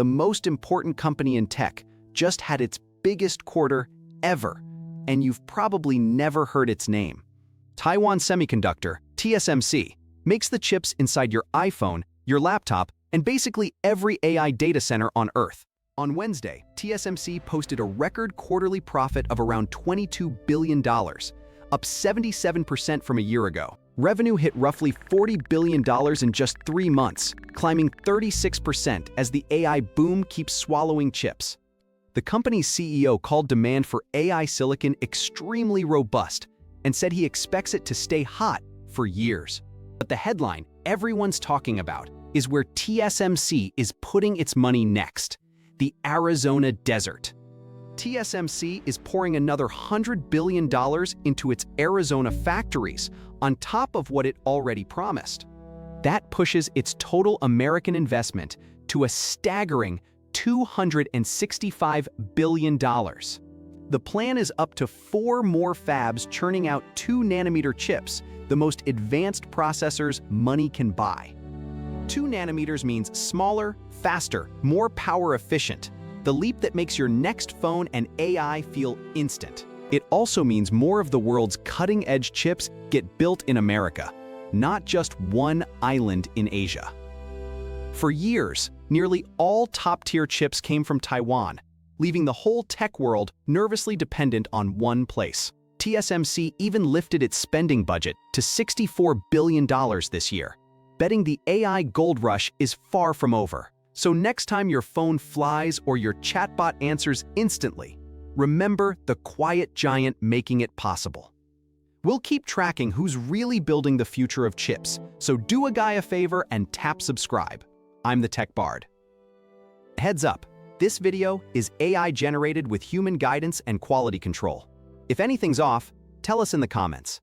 the most important company in tech, just had its biggest quarter ever, and you've probably never heard its name. Taiwan Semiconductor, TSMC, makes the chips inside your iPhone, your laptop, and basically every AI data center on Earth. On Wednesday, TSMC posted a record quarterly profit of around $22 billion, up 77% from a year ago. Revenue hit roughly $40 billion in just 3 months, climbing 36% as the AI boom keeps swallowing chips. The company's CEO called demand for AI silicon extremely robust and said he expects it to stay hot for years. But the headline everyone's talking about is where TSMC is putting its money next: the Arizona desert. TSMC is pouring another $100 billion into its Arizona factories on top of what it already promised. That pushes its total American investment to a staggering $265 billion. The plan is up to 4 more fabs churning out 2-nanometer chips, the most advanced processors money can buy. 2 nanometers means smaller, faster, more power efficient. The leap that makes your next phone and AI feel instant. It also means more of the world's cutting-edge chips get built in America, not just one island in Asia. For years, nearly all top-tier chips came from Taiwan, leaving the whole tech world nervously dependent on one place. TSMC even lifted its spending budget to $64 billion this year, betting the AI gold rush is far from over. So next time your phone flies or your chatbot answers instantly, remember the quiet giant making it possible. We'll keep tracking who's really building the future of chips, so do a guy a favor and tap subscribe. I'm the Tech Bard. Heads up, this video is AI generated with human guidance and quality control. If anything's off, tell us in the comments.